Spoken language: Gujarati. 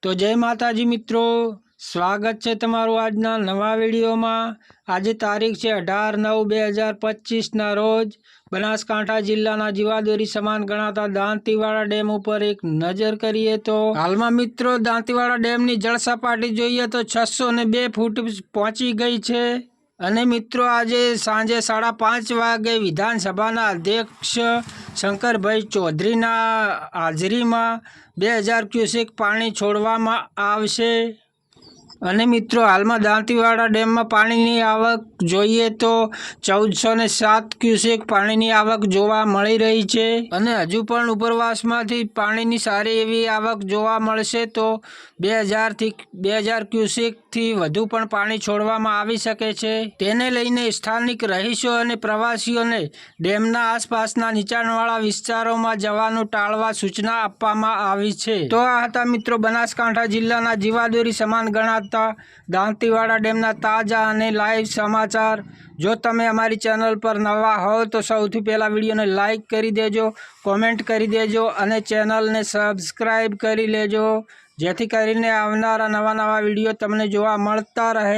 તો જય માતાજી મિત્રો, સ્વાગત છે તમારું આજના નવા વિડીયોમાં। આજે તારીખ છે 18/9/2025ના રોજ બનાસકાંઠા જિલ્લાના જીવાદોરી સમાન ગણાતા દાંતીવાડા ડેમ ઉપર એક નજર કરીએ તો હાલમાં મિત્રો દાંતીવાડા ડેમની જળ સપાટી જોઈએ તો 602 ફૂટ પહોંચી ગઈ છે। અને મિત્રો આજે સાંજે 5:30 વાગે વિધાનસભાના અધ્યક્ષ શંકરભાઈ ચૌધરીના હાજરીમાં 2000 ક્યુસેક પાણી છોડવામાં આવશે। અને મિત્રો હાલમાં દાંતીવાડા ડેમમાં પાણીની આવક જોઈએ તો 1407 ક્યુસેક પાણીની આવક જોવા મળી રહી છે। અને હજુ પણ ઉપરવાસમાંથી પાણીની સારી એવી આવક જોવા મળશે તો 2000 ક્યુસેકથી વધુ પણ પાણી છોડવામાં આવી શકે છે। તેને લઈને સ્થાનિક રહીશો અને પ્રવાસીઓને ડેમના આસપાસના નીચાણવાળા વિસ્તારોમાં જવાનું ટાળવા સૂચના આપવામાં આવી છે। તો આ હતા મિત્રો બનાસકાંઠા જિલ્લાના જીવાદોરી સમાન ગણાતા દાંતીવાડા ડેમના તાજા અને લાઈવ સમાચાર। જો તમે અમારી ચેનલ પર નવા હો તો સૌથી પહેલાં વિડીયોને લાઈક કરી દેજો, કોમેન્ટ કરી દેજો અને ચેનલને સબસ્ક્રાઈબ કરી લેજો, જેથી કરીને આવનારા નવા વિડીયો તમને જોવા મળતા રહે।